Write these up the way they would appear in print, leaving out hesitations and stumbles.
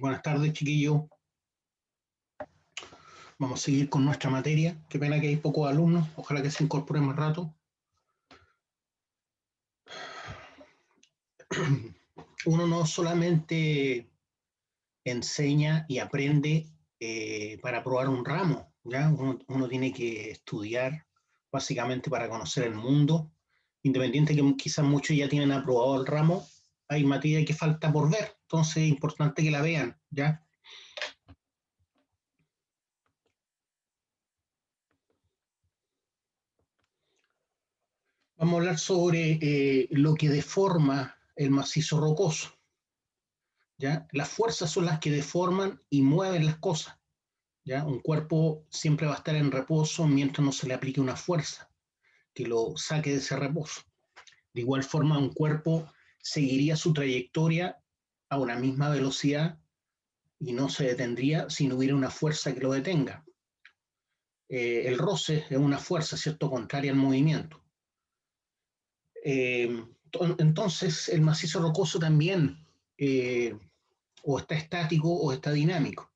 Buenas tardes, chiquillos. Vamos a seguir con nuestra materia. Qué pena que hay pocos alumnos. Ojalá que se incorporen más rato. Uno no solamente enseña y aprende para aprobar un ramo, ¿ya? Uno tiene que estudiar básicamente para conocer el mundo. Independiente que quizás muchos ya tienen aprobado el ramo, hay materia que falta por ver. Entonces es importante que la vean, ¿ya? Vamos a hablar sobre lo que deforma el macizo rocoso. ¿Ya? Las fuerzas son las que deforman y mueven las cosas. ¿Ya? Un cuerpo siempre va a estar en reposo mientras no se le aplique una fuerza que lo saque de ese reposo. De igual forma, un cuerpo seguiría su trayectoria a una misma velocidad y no se detendría si no hubiera una fuerza que lo detenga. El roce es una fuerza, ¿cierto?, contraria al movimiento. Entonces, el macizo rocoso también o está estático o está dinámico.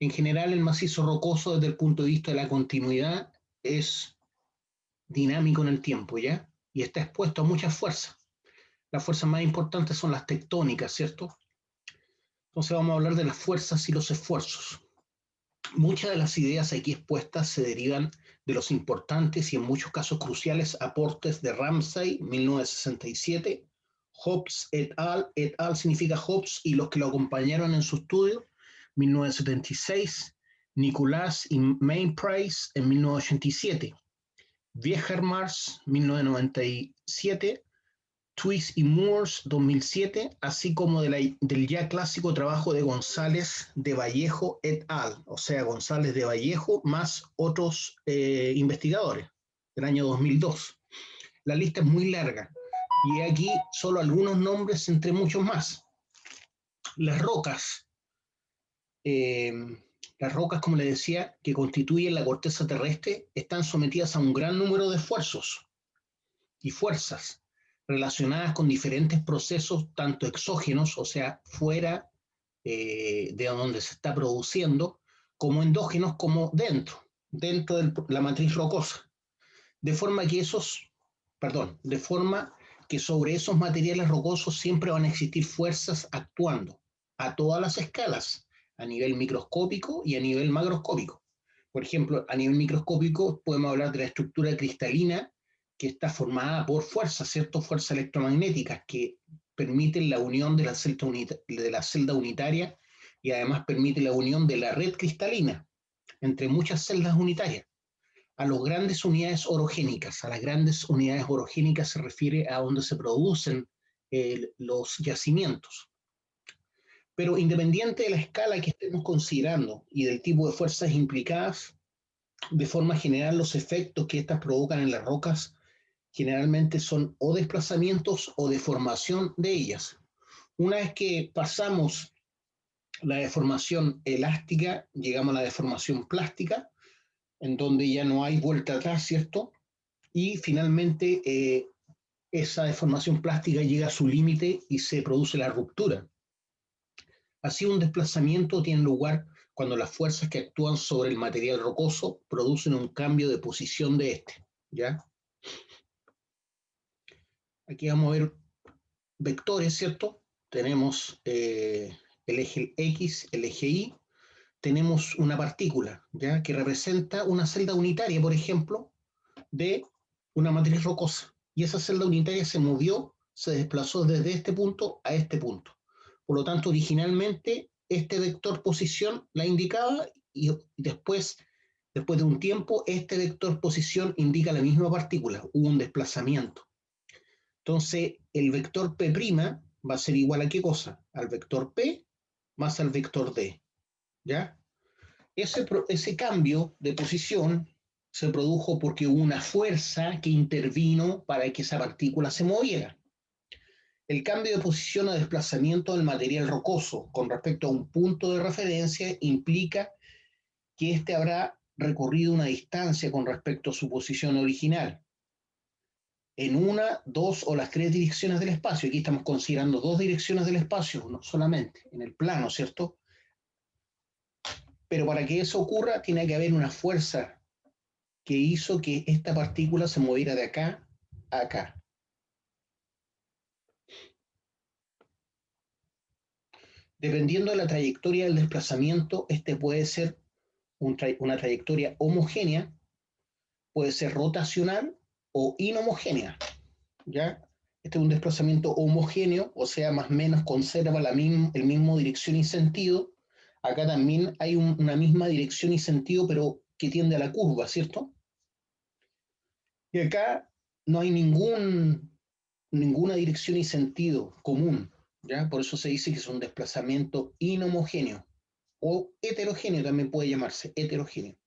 En general, el macizo rocoso, desde el punto de vista de la continuidad, es dinámico en el tiempo, ¿ya? Y está expuesto a muchas fuerzas. Las fuerzas más importantes son las tectónicas, ¿cierto? Entonces vamos a hablar de las fuerzas y los esfuerzos. Muchas de las ideas aquí expuestas se derivan de los importantes y en muchos casos cruciales aportes de Ramsay, 1967, Hobbes et al significa Hobbes y los que lo acompañaron en su estudio, 1976, Nicolas y Mainprice en 1987, Viegermars, 1997, Twist y Moores, 2007, así como del ya clásico trabajo de González de Vallejo et al., o sea, González de Vallejo más otros investigadores, del año 2002. La lista es muy larga y aquí solo algunos nombres entre muchos más. Las rocas, eh, como les decía, que constituyen la corteza terrestre, están sometidas a un gran número de esfuerzos y fuerzas relacionadas con diferentes procesos, tanto exógenos, o sea, fuera de donde se está produciendo, como endógenos, como dentro de la matriz rocosa. De forma que de forma que sobre esos materiales rocosos siempre van a existir fuerzas actuando a todas las escalas, a nivel microscópico y a nivel macroscópico. Por ejemplo, a nivel microscópico podemos hablar de la estructura cristalina que está formada por fuerzas, ¿cierto? Fuerzas electromagnéticas que permiten la unión de la celda unitaria y además permite la unión de la red cristalina entre muchas celdas unitarias. A las grandes unidades orogénicas. A las grandes unidades orogénicas se refiere a donde se producen los yacimientos. Pero independiente de la escala que estemos considerando y del tipo de fuerzas implicadas, de forma general los efectos que estas provocan en las rocas generalmente son o desplazamientos o deformación de ellas. Una vez que pasamos la deformación elástica, llegamos a la deformación plástica, en donde ya no hay vuelta atrás, ¿cierto? Y finalmente esa deformación plástica llega a su límite y se produce la ruptura. Así, un desplazamiento tiene lugar cuando las fuerzas que actúan sobre el material rocoso producen un cambio de posición de este, ¿ya? Aquí vamos a ver vectores, ¿cierto? Tenemos el eje X, el eje Y, tenemos una partícula, ¿ya? Que representa una celda unitaria, por ejemplo, de una matriz rocosa. Y esa celda unitaria se movió, se desplazó desde este punto a este punto. Por lo tanto, originalmente, este vector posición la indicaba y después de un tiempo, este vector posición indica la misma partícula. Hubo un desplazamiento. Entonces, el vector P' va a ser igual a ¿qué cosa? Al vector P más al vector D. ¿Ya? Ese cambio de posición se produjo porque hubo una fuerza que intervino para que esa partícula se moviera. El cambio de posición o desplazamiento del material rocoso con respecto a un punto de referencia implica que éste habrá recorrido una distancia con respecto a su posición original en una, dos o las tres direcciones del espacio. Aquí estamos considerando dos direcciones del espacio, no solamente en el plano, ¿cierto? Pero para que eso ocurra, tiene que haber una fuerza que hizo que esta partícula se moviera de acá a acá. Dependiendo de la trayectoria del desplazamiento, este puede ser una trayectoria homogénea, puede ser rotacional o inhomogénea, ¿ya? Este es un desplazamiento homogéneo, o sea, más o menos conserva el mismo dirección y sentido. Acá también hay una misma dirección y sentido, pero que tiende a la curva, ¿cierto? Y acá no hay ninguna dirección y sentido común, ¿ya? Por eso se dice que es un desplazamiento inhomogéneo o heterogéneo, también puede llamarse heterogéneo.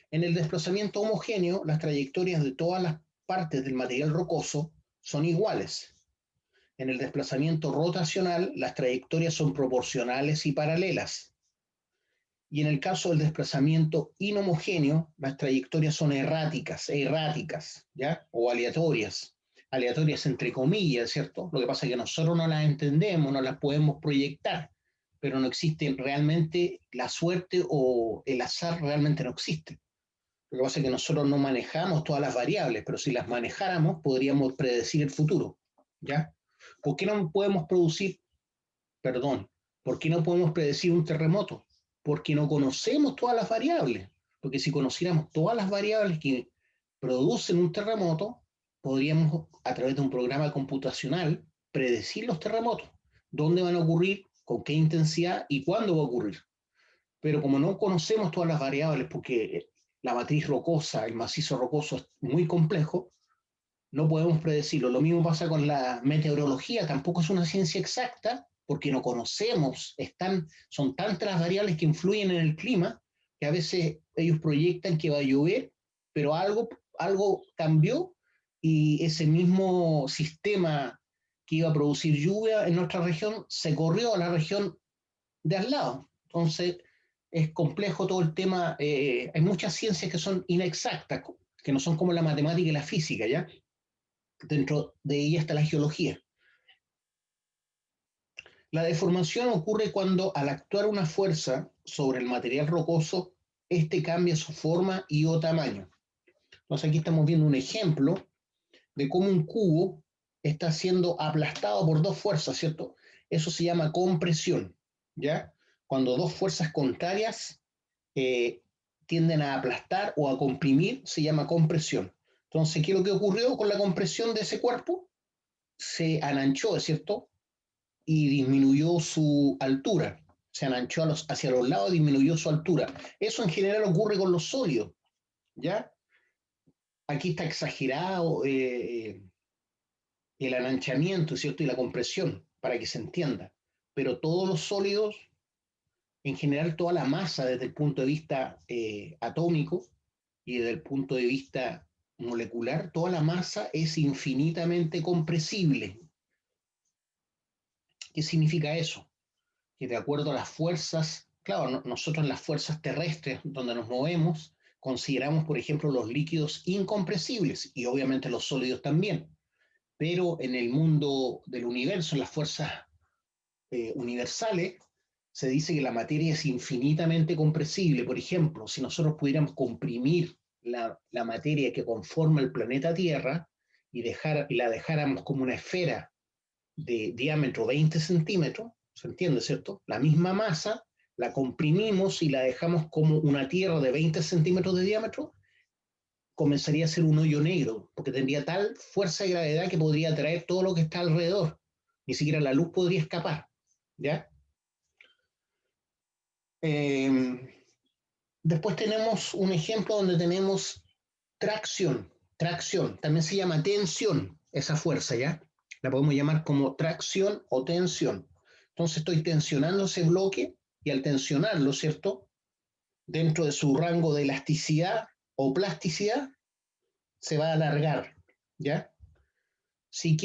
En el desplazamiento homogéneo, las trayectorias de todas las partes del material rocoso son iguales. En el desplazamiento rotacional, las trayectorias son proporcionales y paralelas. Y en el caso del desplazamiento inhomogéneo, las trayectorias son erráticas, ¿ya? O aleatorias. Aleatorias entre comillas, ¿cierto? Lo que pasa es que nosotros no las entendemos, no las podemos proyectar, pero no existe realmente la suerte o el azar realmente no existe. Lo que pasa es que nosotros no manejamos todas las variables, pero si las manejáramos, podríamos predecir el futuro, ¿ya? ¿Por qué no podemos producir, perdón, por qué no podemos predecir un terremoto? Porque no conocemos todas las variables. Porque si conociéramos todas las variables que producen un terremoto, podríamos, a través de un programa computacional, predecir los terremotos, dónde van a ocurrir, con qué intensidad y cuándo va a ocurrir. Pero como no conocemos todas las variables, porque la matriz rocosa, el macizo rocoso es muy complejo, no podemos predecirlo. Lo mismo pasa con la meteorología, tampoco es una ciencia exacta, porque no conocemos, son tantas las variables que influyen en el clima, que a veces ellos proyectan que va a llover, pero algo cambió y ese mismo sistema que iba a producir lluvia en nuestra región se corrió a la región de al lado. Entonces, es complejo todo el tema. Hay muchas ciencias que son inexactas, que no son como la matemática y la física, ¿ya? Dentro de ella está la geología. La deformación ocurre cuando al actuar una fuerza sobre el material rocoso, este cambia su forma y o tamaño. Entonces aquí estamos viendo un ejemplo de cómo un cubo está siendo aplastado por dos fuerzas, ¿cierto? Eso se llama compresión, ¿ya? Cuando dos fuerzas contrarias eh, tienden a aplastar o a comprimir, se llama compresión. Entonces, ¿qué es lo que ocurrió con la compresión de ese cuerpo? Se ananchó, ¿cierto? Y disminuyó su altura. Se ananchó hacia los lados y disminuyó su altura. Eso en general ocurre con los sólidos, ¿ya? Aquí está exagerado el ananchamiento, ¿cierto? Y la compresión, para que se entienda. Pero todos los sólidos, en general toda la masa desde el punto de vista atómico y desde el punto de vista molecular, toda la masa es infinitamente compresible. ¿Qué significa eso? Que de acuerdo a las fuerzas, claro, nosotros en las fuerzas terrestres donde nos movemos, consideramos, por ejemplo, los líquidos incompresibles y obviamente los sólidos también. Pero en el mundo del universo, en las fuerzas universales, se dice que la materia es infinitamente compresible. Por ejemplo, si nosotros pudiéramos comprimir la materia que conforma el planeta Tierra y la dejáramos como una esfera de diámetro 20 centímetros, ¿se entiende, cierto? La misma masa, la comprimimos y la dejamos como una Tierra de 20 centímetros de diámetro, comenzaría a ser un hoyo negro, porque tendría tal fuerza de gravedad que podría atraer todo lo que está alrededor. Ni siquiera la luz podría escapar, ¿ya? Eh, Después tenemos un ejemplo donde tenemos tracción, también se llama tensión, esa fuerza, ¿ya? La podemos llamar como tracción o tensión. Entonces estoy tensionando ese bloque y al tensionarlo, ¿cierto? Dentro de su rango de elasticidad o plasticidad, se va a alargar, ¿ya? Si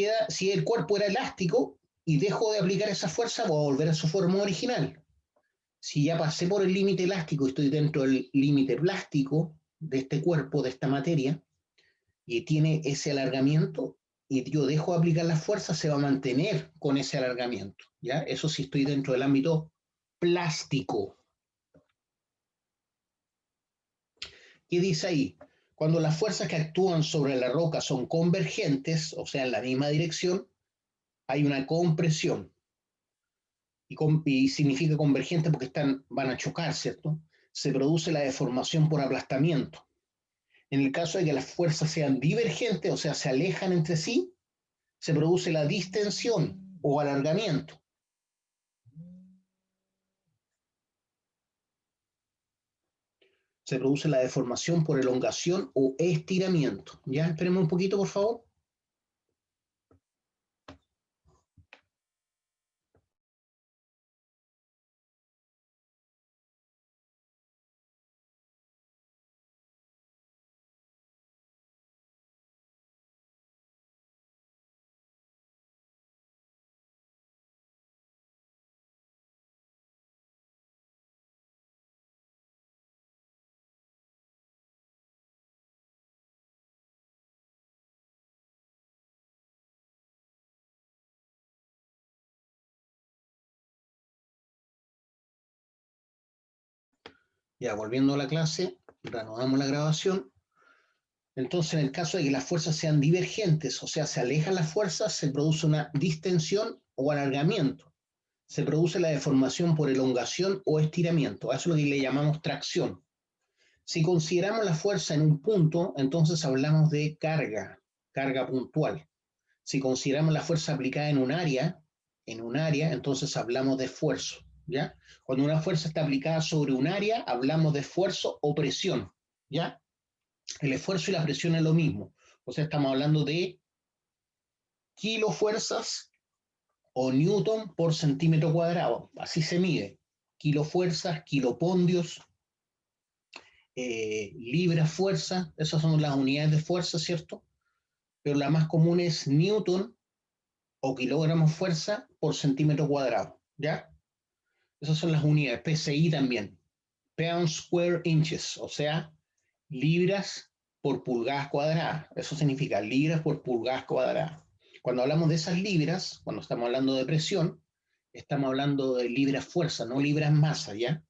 el cuerpo era elástico y dejo de aplicar esa fuerza, voy a volver a su forma original. Si ya pasé por el límite elástico y estoy dentro del límite plástico de este cuerpo, de esta materia, y tiene ese alargamiento, y yo dejo de aplicar la fuerza, se va a mantener con ese alargamiento, ¿ya? Eso sí estoy dentro del ámbito plástico. ¿Qué dice ahí? Cuando las fuerzas que actúan sobre la roca son convergentes, o sea, en la misma dirección, hay una compresión. Y significa convergente porque van a chocar, ¿cierto? Se produce la deformación por aplastamiento. En el caso de que las fuerzas sean divergentes, o sea, se alejan entre sí, se produce la distensión o alargamiento. Se produce la deformación por elongación o estiramiento. ¿Ya? Esperemos un poquito, por favor. Ya, volviendo a la clase, reanudamos la grabación. Entonces, en el caso de que las fuerzas sean divergentes, o sea, se alejan las fuerzas, se produce una distensión o alargamiento. Se produce la deformación por elongación o estiramiento. A eso es lo que le llamamos tracción. Si consideramos la fuerza en un punto, entonces hablamos de carga, carga puntual. Si consideramos la fuerza aplicada en un área, entonces hablamos de esfuerzo, ¿ya? Cuando una fuerza está aplicada sobre un área, hablamos de esfuerzo o presión, ¿ya? El esfuerzo y la presión es lo mismo. O sea, estamos hablando de kilofuerzas o newton por centímetro cuadrado. Así se mide. Kilofuerzas, kilopondios, libras fuerza. Esas son las unidades de fuerza, ¿cierto? Pero la más común es newton o kilogramos fuerza por centímetro cuadrado. ¿Ya? Esas son las unidades. PSI también. Pounds square inches. O sea, libras por pulgadas cuadradas. Eso significa libras por pulgadas cuadradas. Cuando hablamos de esas libras, cuando estamos hablando de presión, estamos hablando de libras fuerza, no libras masa, ¿ya?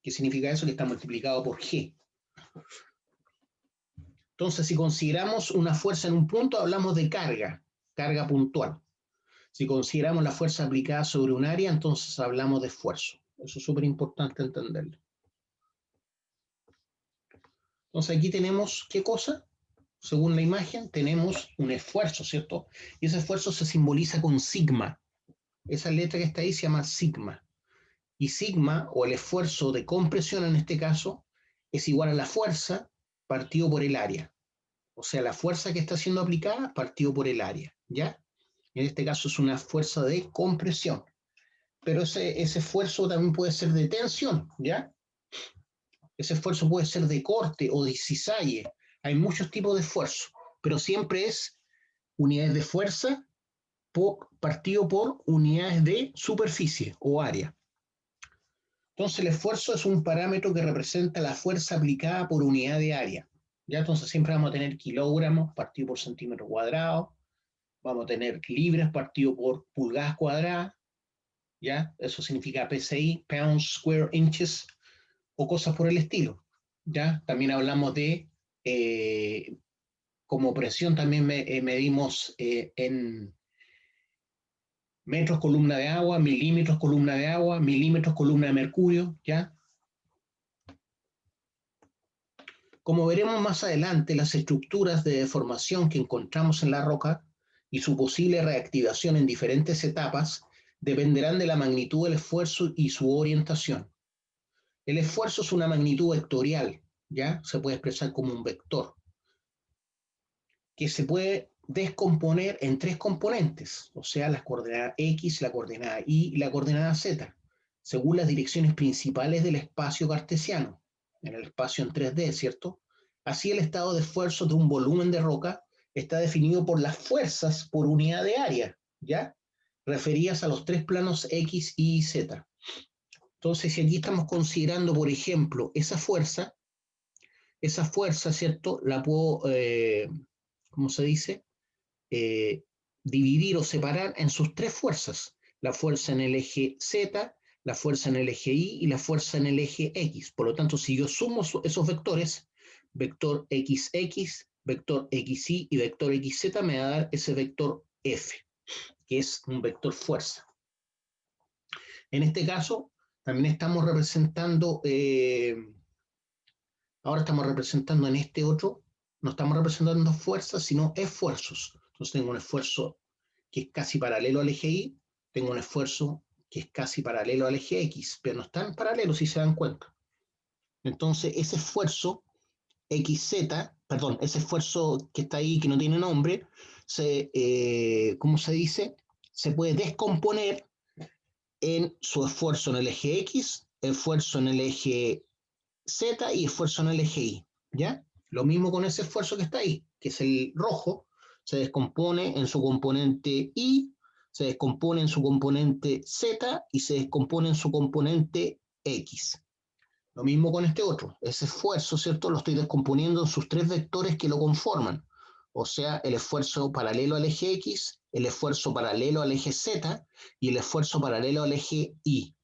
¿Qué significa eso? Que está multiplicado por G. Entonces, si consideramos una fuerza en un punto, hablamos de carga, carga puntual. Si consideramos la fuerza aplicada sobre un área, entonces hablamos de esfuerzo. Eso es súper importante entenderlo. Entonces, aquí tenemos, ¿qué cosa? Según la imagen, tenemos un esfuerzo, ¿cierto? Y ese esfuerzo se simboliza con sigma. Esa letra que está ahí se llama sigma. Y sigma, o el esfuerzo de compresión en este caso, es igual a la fuerza partido por el área. O sea, la fuerza que está siendo aplicada partido por el área, ¿ya? En este caso es una fuerza de compresión. Pero ese esfuerzo también puede ser de tensión, ¿ya? Ese esfuerzo puede ser de corte o de cisalle. Hay muchos tipos de esfuerzo, pero siempre es unidades de fuerza partido por unidades de superficie o área. Entonces el esfuerzo es un parámetro que representa la fuerza aplicada por unidad de área. Ya entonces siempre vamos a tener kilogramos partido por centímetro cuadrado, vamos a tener libras partido por pulgadas cuadradas, ¿ya? Eso significa PSI, pounds square inches, o cosas por el estilo, ¿ya? También hablamos de, como presión también medimos en metros columna de agua, milímetros columna de agua, milímetros columna de mercurio, ¿ya? Como veremos más adelante, las estructuras de deformación que encontramos en la roca y su posible reactivación en diferentes etapas dependerán de la magnitud del esfuerzo y su orientación. El esfuerzo es una magnitud vectorial, ¿ya? Se puede expresar como un vector, que se puede descomponer en tres componentes, o sea, las coordenadas X, la coordenada Y y la coordenada Z, según las direcciones principales del espacio cartesiano, en el espacio en 3D, ¿cierto? Así el estado de esfuerzo de un volumen de roca está definido por las fuerzas por unidad de área, ¿ya? Referidas a los tres planos X, Y y Z. Entonces, si aquí estamos considerando, por ejemplo, esa fuerza, ¿cierto? La puedo, ¿cómo se dice? Dividir o separar en sus tres fuerzas. La fuerza en el eje Z, la fuerza en el eje Y y la fuerza en el eje X. Por lo tanto, si yo sumo esos vectores, vector XX, vector XY y vector XZ, me va a dar ese vector F, que es un vector fuerza. En este caso, también estamos representando, ahora estamos representando en este otro, no estamos representando fuerzas, sino esfuerzos. Entonces tengo un esfuerzo que es casi paralelo al eje Y, tengo un esfuerzo que es casi paralelo al eje X, pero no están paralelos si se dan cuenta. Entonces ese esfuerzo XZ, perdón, ese esfuerzo que está ahí, que no tiene nombre, ¿cómo se dice? Se puede descomponer en su esfuerzo en el eje X, esfuerzo en el eje Z y esfuerzo en el eje Y, ¿ya? Lo mismo con ese esfuerzo que está ahí, que es el rojo, se descompone en su componente Y, se descompone en su componente Z y se descompone en su componente X. Lo mismo con este otro, ese esfuerzo, ¿cierto? Lo estoy descomponiendo en sus tres vectores que lo conforman, o sea, el esfuerzo paralelo al eje X, el esfuerzo paralelo al eje Z y el esfuerzo paralelo al eje Y.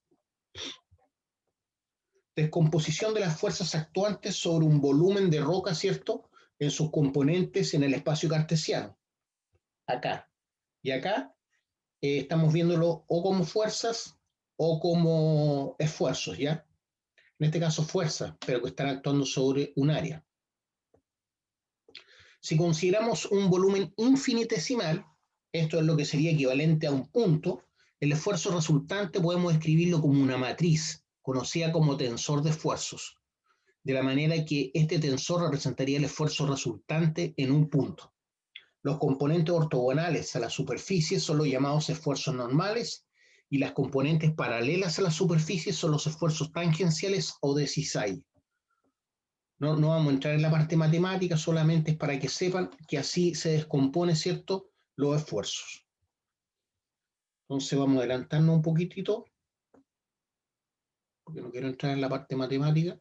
Descomposición de las fuerzas actuantes sobre un volumen de roca, ¿cierto? En sus componentes en el espacio cartesiano. Acá. Y acá estamos viéndolo o como fuerzas o como esfuerzos, ¿ya? En este caso fuerzas, pero que están actuando sobre un área. Si consideramos un volumen infinitesimal, esto es lo que sería equivalente a un punto, el esfuerzo resultante podemos escribirlo como una matriz, conocida como tensor de esfuerzos, de la manera que este tensor representaría el esfuerzo resultante en un punto. Los componentes ortogonales a la superficie son los llamados esfuerzos normales y las componentes paralelas a la superficie son los esfuerzos tangenciales o de cisaille. No vamos a entrar en la parte matemática, solamente es para que sepan que así se descompone, ¿cierto?, los esfuerzos. Entonces vamos a adelantarnos un poquitito, porque no quiero entrar en la parte matemática,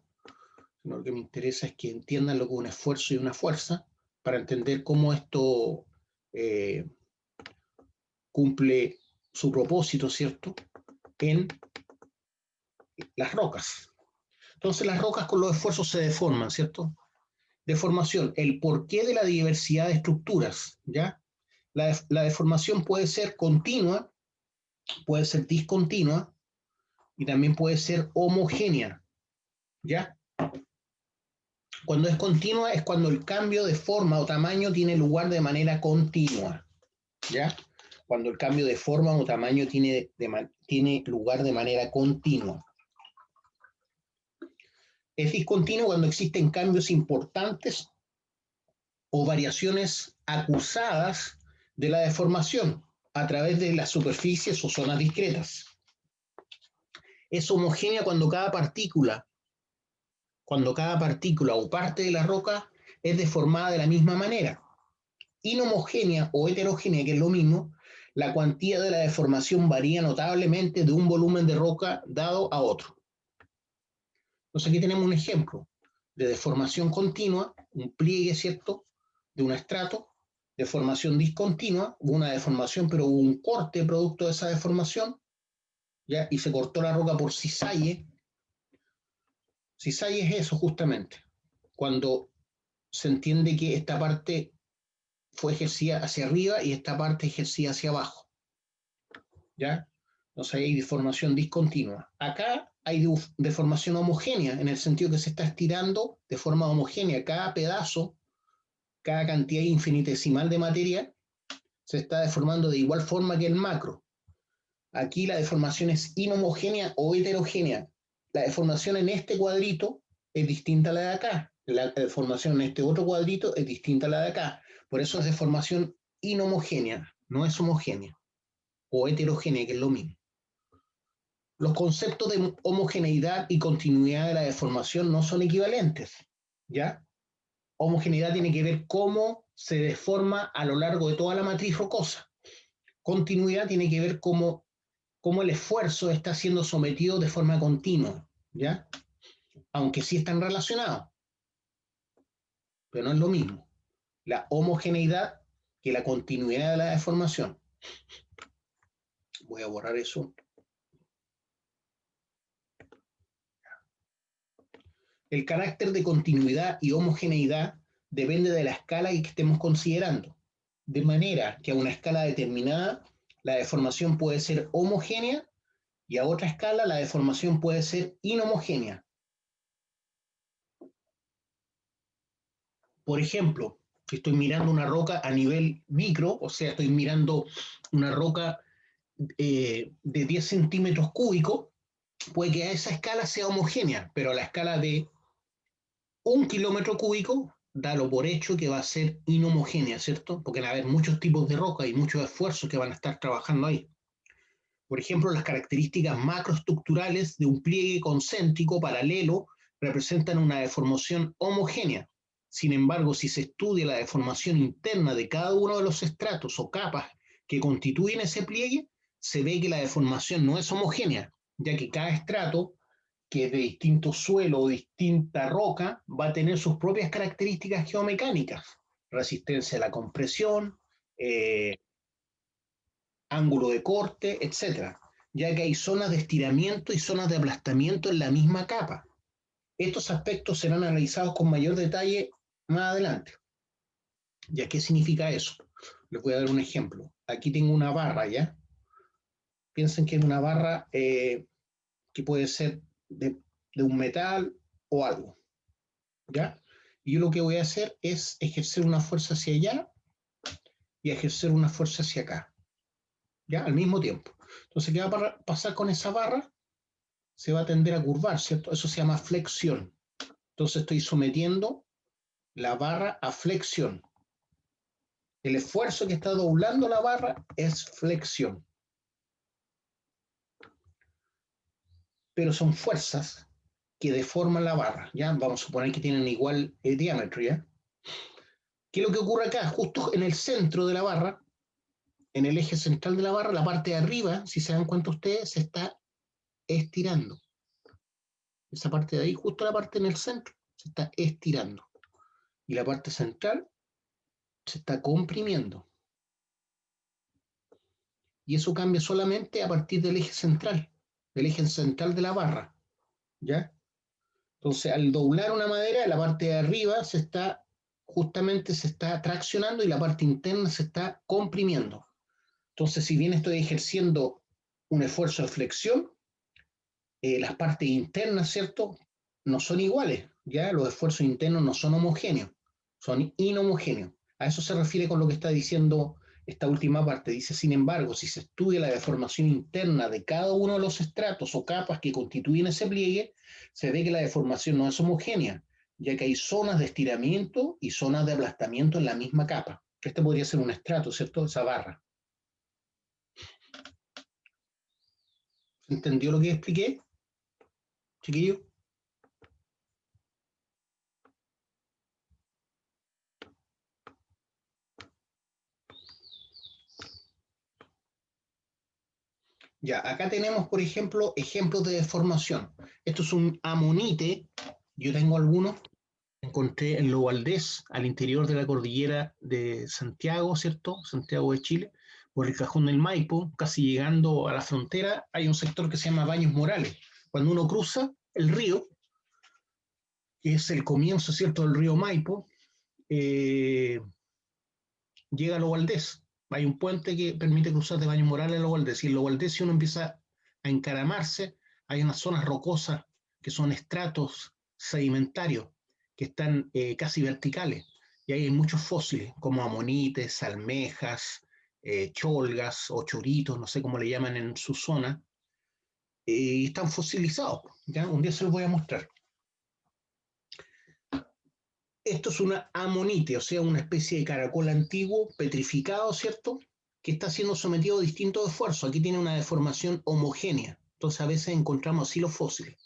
sino lo que me interesa es que entiendan lo que es un esfuerzo y una fuerza, para entender cómo esto cumple su propósito, ¿cierto?, en las rocas. Entonces las rocas con los esfuerzos se deforman, ¿cierto? Deformación, el porqué de la diversidad de estructuras, ¿ya? La deformación puede ser continua, puede ser discontinua y también puede ser homogénea, ¿ya? Cuando es continua es cuando el cambio de forma o tamaño tiene lugar de manera continua, ¿ya? Cuando el cambio de forma o tamaño tiene lugar de manera continua. Es discontinuo cuando existen cambios importantes o variaciones acusadas de la deformación a través de las superficies o zonas discretas. Es homogénea cuando cada partícula o parte de la roca es deformada de la misma manera. Inhomogénea o heterogénea, que es lo mismo, la cuantía de la deformación varía notablemente de un volumen de roca dado a otro. Entonces aquí tenemos un ejemplo de deformación continua, un pliegue, ¿cierto?, de un estrato, deformación discontinua, hubo una deformación pero hubo un corte producto de esa deformación, ¿ya? Y se cortó la roca por cisalle. Cisalle es eso justamente, cuando se entiende que esta parte fue ejercida hacia arriba y esta parte ejercida hacia abajo, ¿ya? Entonces hay deformación discontinua. Acá hay deformación homogénea, en el sentido que se está estirando de forma homogénea. Cada pedazo, cada cantidad infinitesimal de materia se está deformando de igual forma que el macro. Aquí la deformación es inhomogénea o heterogénea. La deformación en este cuadrito es distinta a la de acá. La deformación en este otro cuadrito es distinta a la de acá. Por eso es deformación inhomogénea, no es homogénea. O heterogénea, que es lo mismo. Los conceptos de homogeneidad y continuidad de la deformación no son equivalentes, ¿ya? Homogeneidad tiene que ver cómo se deforma a lo largo de toda la matriz rocosa. Continuidad tiene que ver cómo el esfuerzo está siendo sometido de forma continua, ¿ya? Aunque sí están relacionados, pero no es lo mismo. La homogeneidad que la continuidad de la deformación. Voy a borrar eso. El carácter de continuidad y homogeneidad depende de la escala que estemos considerando, de manera que a una escala determinada la deformación puede ser homogénea y a otra escala la deformación puede ser inhomogénea. Por ejemplo, si estoy mirando una roca a nivel micro, o sea, estoy mirando una roca de 10 centímetros cúbicos, puede que a esa escala sea homogénea, pero a la escala de 1 kilómetro cúbico, dalo por hecho que va a ser inhomogénea, ¿cierto? Porque van a haber muchos tipos de roca y muchos esfuerzos que van a estar trabajando ahí. Por ejemplo, las características macroestructurales de un pliegue concéntrico paralelo representan una deformación homogénea. Sin embargo, si se estudia la deformación interna de cada uno de los estratos o capas que constituyen ese pliegue, se ve que la deformación no es homogénea, ya que cada estrato, que es de distinto suelo o distinta roca, va a tener sus propias características geomecánicas, resistencia a la compresión, ángulo de corte, etcétera, ya que hay zonas de estiramiento y zonas de aplastamiento en la misma capa. Estos aspectos serán analizados con mayor detalle más adelante. ¿Ya qué significa eso? Les voy a dar un ejemplo. Aquí tengo una barra, ¿ya? Piensen que es una barra que puede ser de un metal o algo, ¿ya? Y yo lo que voy a hacer es ejercer una fuerza hacia allá y ejercer una fuerza hacia acá, ¿ya? Al mismo tiempo. Entonces, ¿qué va a pasar con esa barra? Se va a tender a curvar, ¿cierto? Eso se llama flexión. Entonces estoy sometiendo la barra a flexión. El esfuerzo que está doblando la barra es flexión. Pero son fuerzas que deforman la barra, ¿ya? Vamos a suponer que tienen igual diámetro, ¿ya? ¿Qué es lo que ocurre acá? Justo en el centro de la barra, en el eje central de la barra, la parte de arriba, si se dan cuenta ustedes, se está estirando. Esa parte de ahí, justo la parte en el centro, se está estirando. Y la parte central se está comprimiendo. Y eso cambia solamente a partir del eje central de la barra, ¿ya? Entonces, al doblar una madera, la parte de arriba justamente se está traccionando y la parte interna se está comprimiendo. Entonces, si bien estoy ejerciendo un esfuerzo de flexión, las partes internas, ¿cierto? No son iguales, ¿ya? Los esfuerzos internos no son homogéneos, son inhomogéneos. A eso se refiere con lo que está diciendo esta última parte. Dice, sin embargo, si se estudia la deformación interna de cada uno de los estratos o capas que constituyen ese pliegue, se ve que la deformación no es homogénea, ya que hay zonas de estiramiento y zonas de aplastamiento en la misma capa. Este podría ser un estrato, ¿cierto? Esa barra. ¿Entendió lo que expliqué, chiquillo? Ya, acá tenemos, por ejemplo, ejemplos de deformación. Esto es un amonite, yo tengo algunos, encontré en Lo Valdés, al interior de la cordillera de Santiago, ¿cierto? Santiago de Chile, por el Cajón del Maipo, casi llegando a la frontera, hay un sector que se llama Baños Morales. Cuando uno cruza el río, que es el comienzo, ¿cierto?, del río Maipo, eh, llega a Lo Valdés. Hay un puente que permite cruzar de Baños Morales a Lo Valdés. Y en Lo Valdés, si uno empieza a encaramarse, hay unas zonas rocosas que son estratos sedimentarios que están casi verticales. Y ahí hay muchos fósiles, como amonites, almejas, cholgas o choritos, no sé cómo le llaman en su zona, y están fosilizados. ¿Ya? Un día se los voy a mostrar. Esto es una amonite, o sea, una especie de caracol antiguo, petrificado, ¿cierto? Que está siendo sometido a distintos esfuerzos. Aquí tiene una deformación homogénea. Entonces, a veces encontramos así los fósiles.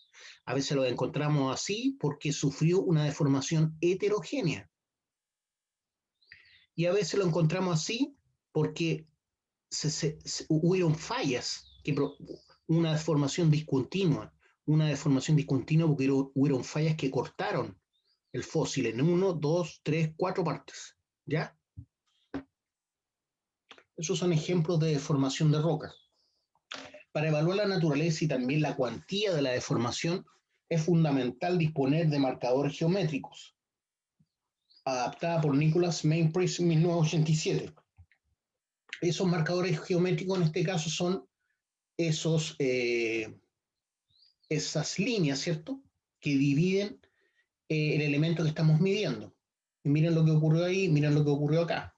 A veces los encontramos así porque sufrió una deformación heterogénea. Y a veces lo encontramos así porque hubieron fallas, una deformación discontinua. Una deformación discontinua porque hubieron fallas que cortaron el fósil en 1, 2, 3, 4 partes, ¿ya? Esos son ejemplos de deformación de roca. Para evaluar la naturaleza y también la cuantía de la deformación, es fundamental disponer de marcadores geométricos, adaptada por Nicholas Mainpriest en 1987. Esos marcadores geométricos en este caso son esas líneas, ¿cierto?, que dividen el elemento que estamos midiendo. Y miren lo que ocurrió ahí, miren lo que ocurrió acá.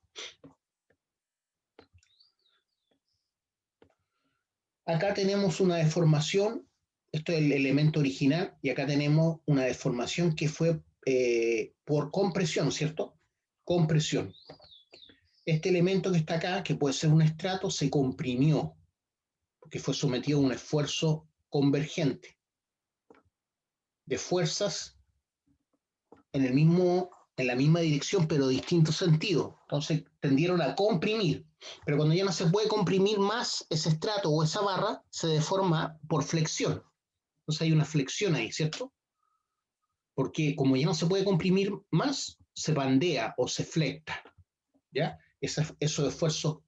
Acá tenemos una deformación, esto es el elemento original, y acá tenemos una deformación que fue por compresión, ¿cierto? Compresión. Este elemento que está acá, que puede ser un estrato, se comprimió, porque fue sometido a un esfuerzo convergente de fuerzas en la misma dirección, pero distinto sentido. Entonces tendieron a comprimir. Pero cuando ya no se puede comprimir más ese estrato o esa barra, se deforma por flexión. Entonces hay una flexión ahí, ¿cierto? Porque como ya no se puede comprimir más, se bandea o se flecta, ¿ya? Esos esfuerzos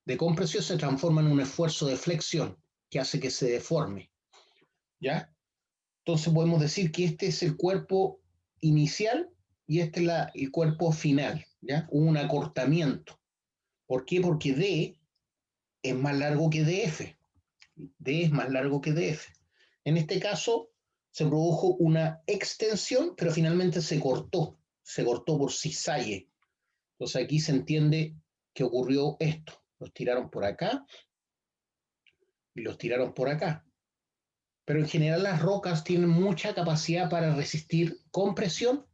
de compresión se transforman en un esfuerzo de flexión que hace que se deforme, ¿ya? Entonces podemos decir que este es el cuerpo inicial y este es el cuerpo final, ¿ya? Hubo un acortamiento. ¿Por qué? Porque D es más largo que DF. D es más largo que DF. En este caso se produjo una extensión, pero finalmente se cortó por cisalle. Entonces aquí se entiende que ocurrió esto. Los tiraron por acá y los tiraron por acá. Pero en general las rocas tienen mucha capacidad para resistir compresión,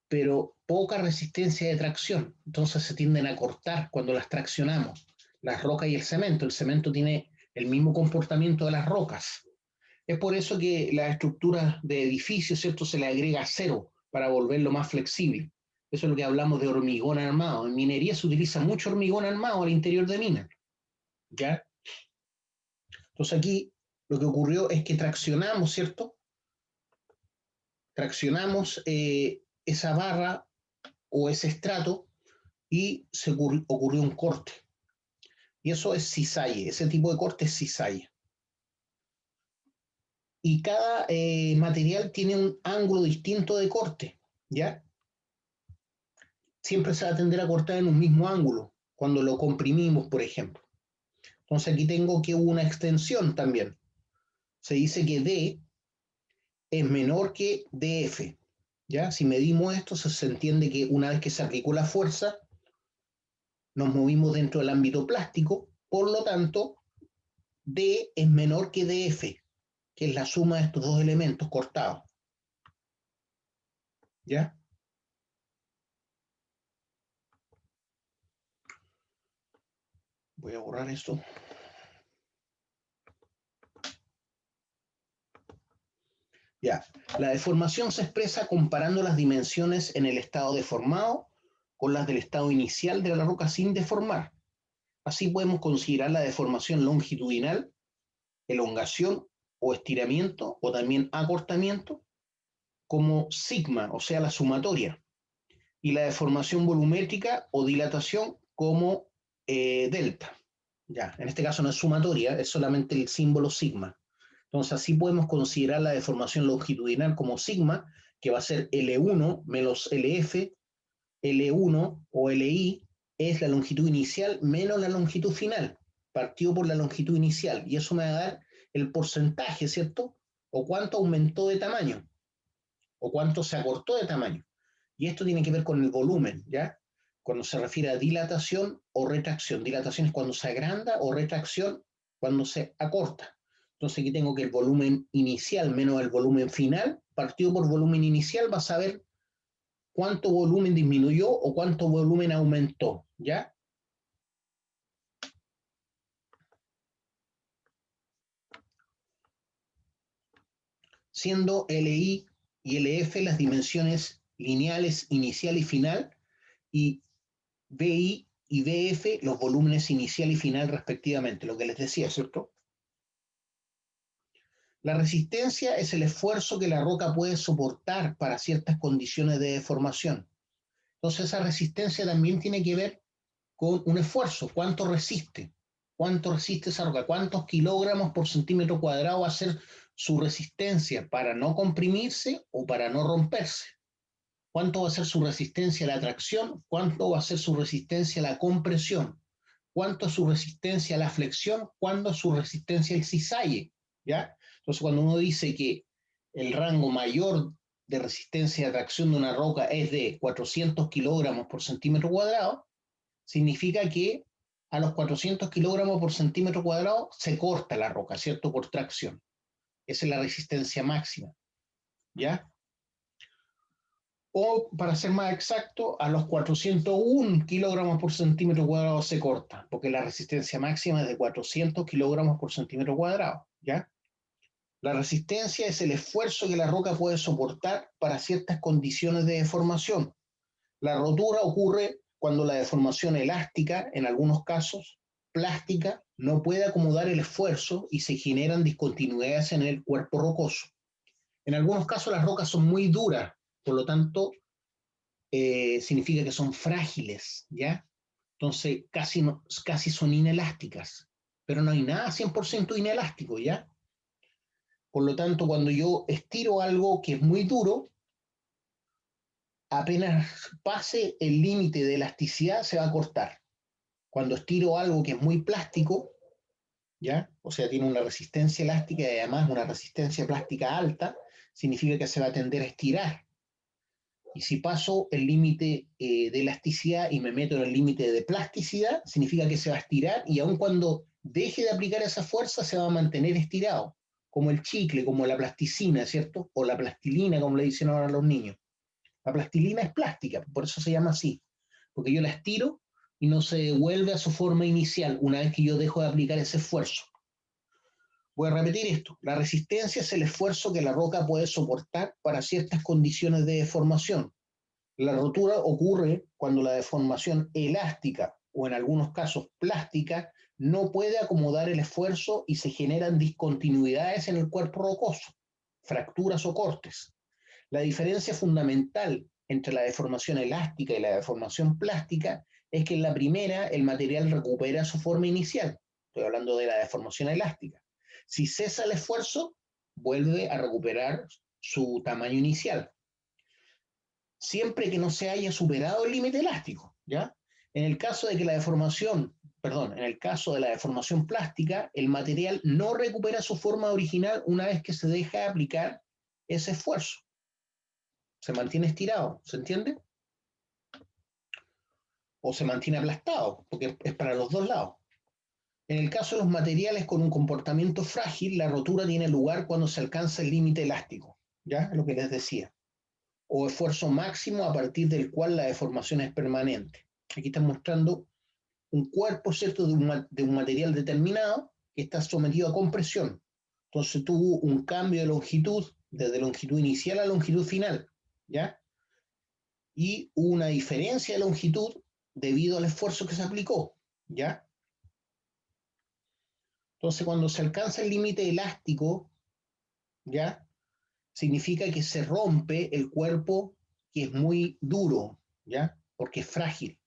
pero poca resistencia de tracción. Entonces se tienden a cortar cuando las traccionamos. Las rocas y el cemento. El cemento tiene el mismo comportamiento de las rocas. Es por eso que las estructuras de edificios, ¿cierto?, se le agrega acero para volverlo más flexible. Eso es lo que hablamos de hormigón armado. En minería se utiliza mucho hormigón armado al interior de minas, ¿ya? Entonces aquí lo que ocurrió es que traccionamos, ¿cierto? Traccionamos esa barra o ese estrato y se ocurrió un corte. Y eso es cisalle, ese tipo de corte es cisalle. Y cada material tiene un ángulo distinto de corte, ¿ya? Siempre se va a tender a cortar en un mismo ángulo, cuando lo comprimimos, por ejemplo. Entonces aquí tengo que hubo una extensión también. Se dice que D es menor que DF, ¿ya? Si medimos esto, se entiende que una vez que se aplicó la fuerza, nos movimos dentro del ámbito plástico, por lo tanto, D es menor que DF, que es la suma de estos dos elementos cortados, ¿ya? Voy a borrar esto. Ya, la deformación se expresa comparando las dimensiones en el estado deformado con las del estado inicial de la roca sin deformar. Así podemos considerar la deformación longitudinal, elongación o estiramiento o también acortamiento como sigma, o sea, la sumatoria, y la deformación volumétrica o dilatación como delta. Ya, en este caso no es sumatoria, es solamente el símbolo sigma. Entonces así podemos considerar la deformación longitudinal como sigma, que va a ser L1 menos LF, L1 o LI es la longitud inicial menos la longitud final, partido por la longitud inicial, y eso me va a dar el porcentaje, ¿cierto? O cuánto aumentó de tamaño, o cuánto se acortó de tamaño. Y esto tiene que ver con el volumen, ¿ya? Cuando se refiere a dilatación o retracción. Dilatación es cuando se agranda o retracción cuando se acorta. Entonces aquí tengo que el volumen inicial menos el volumen final, partido por volumen inicial, va a saber cuánto volumen disminuyó o cuánto volumen aumentó, ¿ya? Siendo LI y LF las dimensiones lineales inicial y final, y BI y BF los volúmenes inicial y final respectivamente, lo que les decía, ¿cierto? La resistencia es el esfuerzo que la roca puede soportar para ciertas condiciones de deformación. Entonces esa resistencia también tiene que ver con un esfuerzo. ¿Cuánto resiste? ¿Cuánto resiste esa roca? ¿Cuántos kilogramos por centímetro cuadrado va a ser su resistencia para no comprimirse o para no romperse. ¿Cuánto va a ser su resistencia a la tracción? ¿Cuánto va a ser su resistencia a la compresión? ¿Cuánto es su resistencia a la flexión? ¿Cuánto es su resistencia al cisalle? ¿Ya? Entonces, cuando uno dice que el rango mayor de resistencia a tracción de una roca es de 400 kilogramos por centímetro cuadrado, significa que a los 400 kilogramos por centímetro cuadrado se corta la roca, ¿cierto? Por tracción. Esa es la resistencia máxima, ¿ya? O, para ser más exacto, a los 401 kilogramos por centímetro cuadrado se corta, porque la resistencia máxima es de 400 kilogramos por centímetro cuadrado, ¿ya? La resistencia es el esfuerzo que la roca puede soportar para ciertas condiciones de deformación. La rotura ocurre cuando la deformación elástica, en algunos casos plástica, no puede acomodar el esfuerzo y se generan discontinuidades en el cuerpo rocoso. En algunos casos las rocas son muy duras, por lo tanto, significa que son frágiles, ¿ya? Entonces casi son inelásticas, pero no hay nada 100% inelástico, ¿ya? Por lo tanto, cuando yo estiro algo que es muy duro, apenas pase el límite de elasticidad se va a cortar. Cuando estiro algo que es muy plástico, ¿ya? O sea, tiene una resistencia elástica y además una resistencia plástica alta, significa que se va a tender a estirar. Y si paso el límite de elasticidad y me meto en el límite de plasticidad, significa que se va a estirar y aun cuando deje de aplicar esa fuerza se va a mantener estirado, como el chicle, como la plasticina, ¿cierto? O la plastilina, como le dicen ahora a los niños. La plastilina es plástica, por eso se llama así, porque yo la estiro y no se devuelve a su forma inicial una vez que yo dejo de aplicar ese esfuerzo. Voy a repetir esto. La resistencia es el esfuerzo que la roca puede soportar para ciertas condiciones de deformación. La rotura ocurre cuando la deformación elástica o en algunos casos plástica no puede acomodar el esfuerzo y se generan discontinuidades en el cuerpo rocoso, fracturas o cortes. La diferencia fundamental entre la deformación elástica y la deformación plástica es que en la primera el material recupera su forma inicial. Estoy hablando de la deformación elástica. Si cesa el esfuerzo, vuelve a recuperar su tamaño inicial, siempre que no se haya superado el límite elástico, ¿ya? En el caso de que la deformación, perdón, en el caso de la deformación plástica, el material no recupera su forma original una vez que se deja de aplicar ese esfuerzo. Se mantiene estirado, ¿se entiende? O se mantiene aplastado, porque es para los dos lados. En el caso de los materiales con un comportamiento frágil, la rotura tiene lugar cuando se alcanza el límite elástico, ¿ya? Lo que les decía. O esfuerzo máximo a partir del cual la deformación es permanente. Aquí están mostrando un cuerpo, ¿cierto?, de un material determinado que está sometido a compresión. Entonces tuvo un cambio de longitud, desde longitud inicial a longitud final, ¿ya? Y hubo una diferencia de longitud debido al esfuerzo que se aplicó, ¿ya? Entonces, cuando se alcanza el límite elástico, ¿ya? Significa que se rompe el cuerpo que es muy duro, ¿ya? Porque es frágil.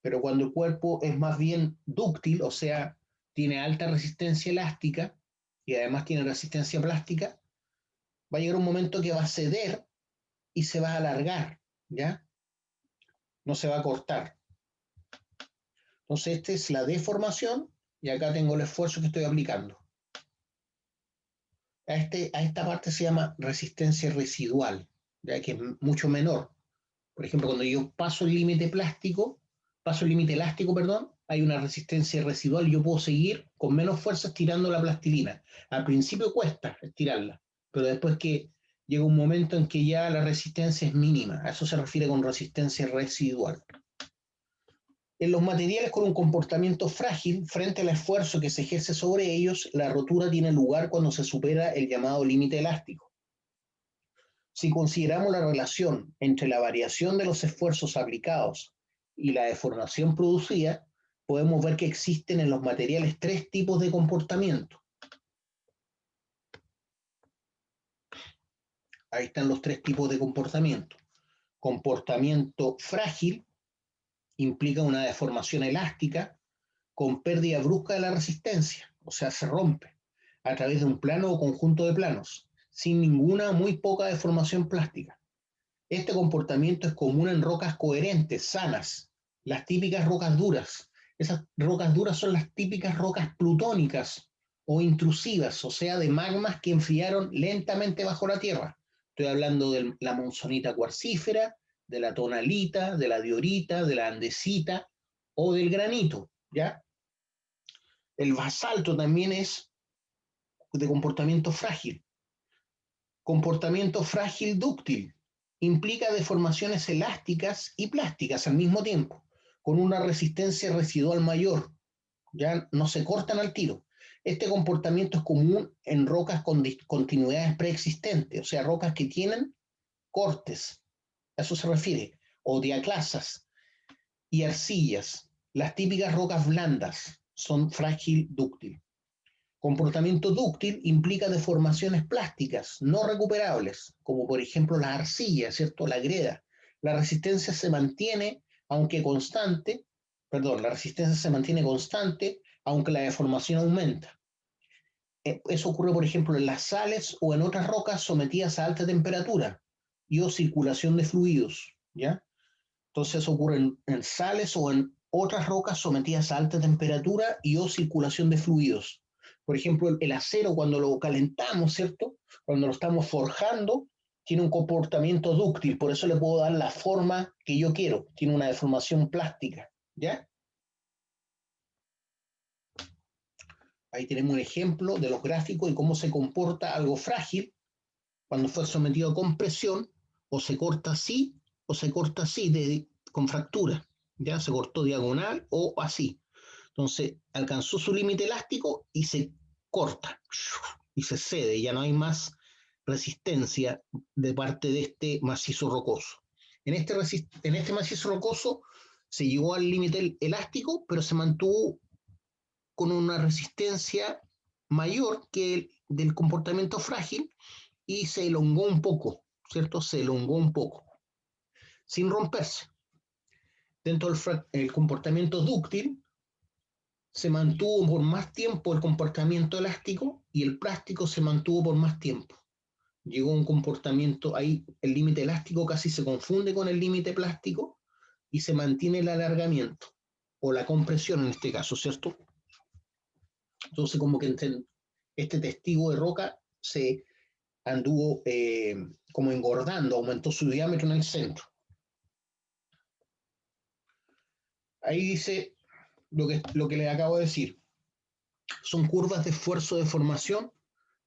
Pero cuando el cuerpo es más bien dúctil, o sea, tiene alta resistencia elástica y además tiene resistencia plástica, va a llegar un momento que va a ceder y se va a alargar, ¿ya? No se va a cortar. Entonces, esta es la deformación y acá tengo el esfuerzo que estoy aplicando. A esta parte se llama resistencia residual, ya que es mucho menor. Por ejemplo, cuando yo paso el límite plástico, paso el límite elástico, perdón, hay una resistencia residual y yo puedo seguir con menos fuerza estirando la plastilina. Al principio cuesta estirarla, pero después que llega un momento en que ya la resistencia es mínima. A eso se refiere con resistencia residual. En los materiales con un comportamiento frágil, frente al esfuerzo que se ejerce sobre ellos, la rotura tiene lugar cuando se supera el llamado límite elástico. Si consideramos la relación entre la variación de los esfuerzos aplicados y la deformación producida, podemos ver que existen en los materiales tres tipos de comportamiento. Ahí están los tres tipos de comportamiento. Comportamiento frágil implica una deformación elástica con pérdida brusca de la resistencia, o sea, se rompe. a través de un plano o conjunto de planos, sin ninguna o muy poca deformación plástica. Este comportamiento es común en rocas coherentes, sanas, las típicas rocas duras. Esas rocas duras son las típicas rocas plutónicas o intrusivas, o sea, de magmas que enfriaron lentamente bajo la Tierra. Estoy hablando de la monzonita cuarcífera, de la tonalita, de la diorita, de la andesita o del granito, ¿ya? El basalto también es de comportamiento frágil. Comportamiento frágil dúctil implica deformaciones elásticas y plásticas al mismo tiempo, con una resistencia residual mayor, ya no se cortan al tiro. Este comportamiento es común en rocas con continuidades preexistentes, o sea, rocas que tienen cortes, a eso se refiere, o diaclasas y arcillas. Las típicas rocas blandas son frágil dúctil. Comportamiento dúctil implica deformaciones plásticas no recuperables, como por ejemplo la arcilla, ¿cierto? La greda. La resistencia se mantiene, aunque constante, la resistencia se mantiene constante, aunque la deformación aumenta. Eso ocurre, por ejemplo, en las sales o en otras rocas sometidas a alta temperatura y o circulación de fluidos, ¿ya? Entonces eso ocurre en sales o en otras rocas sometidas a alta temperatura y o circulación de fluidos. Por ejemplo, el acero cuando lo calentamos, ¿cierto? Cuando lo estamos forjando, tiene un comportamiento dúctil, por eso le puedo dar la forma que yo quiero. Tiene una deformación plástica, ¿ya? Ahí tenemos un ejemplo de los gráficos y cómo se comporta algo frágil cuando fue sometido a compresión, o se corta así, o se corta así, con fractura. Ya se cortó diagonal o así. Entonces alcanzó su límite elástico y se corta y se cede, ya no hay más resistencia de parte de este macizo rocoso. En este macizo rocoso se llegó al límite elástico, pero se mantuvo con una resistencia mayor que el del comportamiento frágil y se elongó un poco, ¿cierto? Se elongó un poco, sin romperse. Dentro del comportamiento dúctil, se mantuvo por más tiempo el comportamiento elástico y el plástico se mantuvo por más tiempo. Llegó un comportamiento, ahí el límite elástico casi se confunde con el límite plástico y se mantiene el alargamiento o la compresión en este caso, ¿cierto? Entonces como que este testigo de roca se anduvo como engordando, aumentó su diámetro en el centro. Ahí dice lo que les acabo de decir. Son curvas de esfuerzo de formación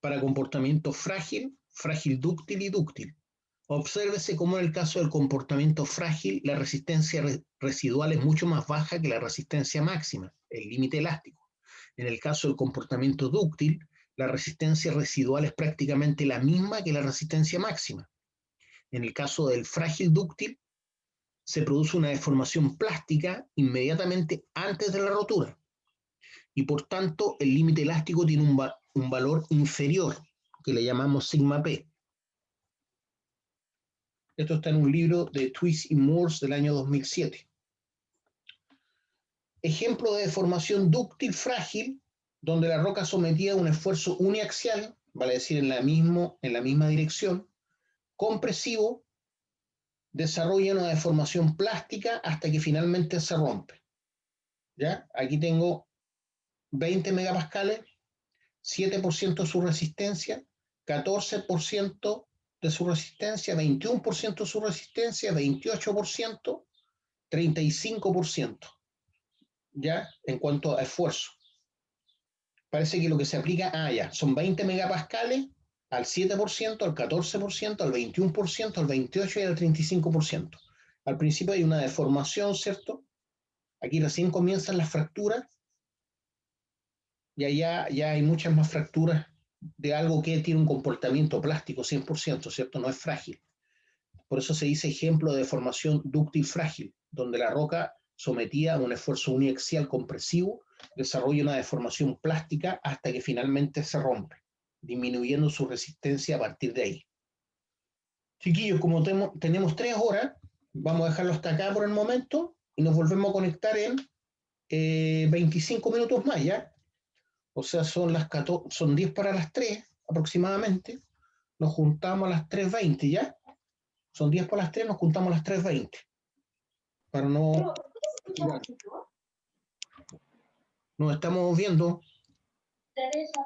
para comportamiento frágil, frágil dúctil y dúctil. Obsérvese cómo en el caso del comportamiento frágil, la resistencia residual es mucho más baja que la resistencia máxima, el límite elástico. En el caso del comportamiento dúctil, la resistencia residual es prácticamente la misma que la resistencia máxima. En el caso del frágil dúctil, se produce una deformación plástica inmediatamente antes de la rotura y por tanto el límite elástico tiene un valor inferior que le llamamos sigma p. Esto está en un libro de Twist y Morse del año 2007. Ejemplo de deformación dúctil frágil, donde la roca sometida a un esfuerzo uniaxial, vale decir en la misma dirección, compresivo, desarrolla una deformación plástica hasta que finalmente se rompe. ¿Ya? Aquí tengo 20 megapascales, 7% de su resistencia, 14% de su resistencia, 21% de su resistencia, 28%, 35%, ¿ya? En cuanto a esfuerzo. Parece que lo que se aplica, ya, son 20 megapascales al 7%, al 14%, al 21%, al 28% y al 35%. Al principio hay una deformación, ¿cierto? Aquí recién comienzan las fracturas y allá ya hay muchas más fracturas de algo que tiene un comportamiento plástico 100%, ¿cierto? No es frágil. Por eso se dice ejemplo de deformación dúctil frágil, donde la roca sometida a un esfuerzo uniaxial compresivo desarrolla una deformación plástica hasta que finalmente se rompe, disminuyendo su resistencia a partir de ahí. Chiquillos, como tenemos 3 horas, vamos a dejarlo hasta acá por el momento y nos volvemos a conectar en 25 minutos más, ¿ya? O sea, son 10 para las 3 aproximadamente. Nos juntamos a las 3:20, ¿ya? Son 10 para las 3, nos juntamos a las 3:20. Para no... Nos estamos viendo. Teresa,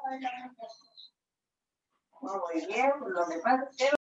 muy bien, lo demás.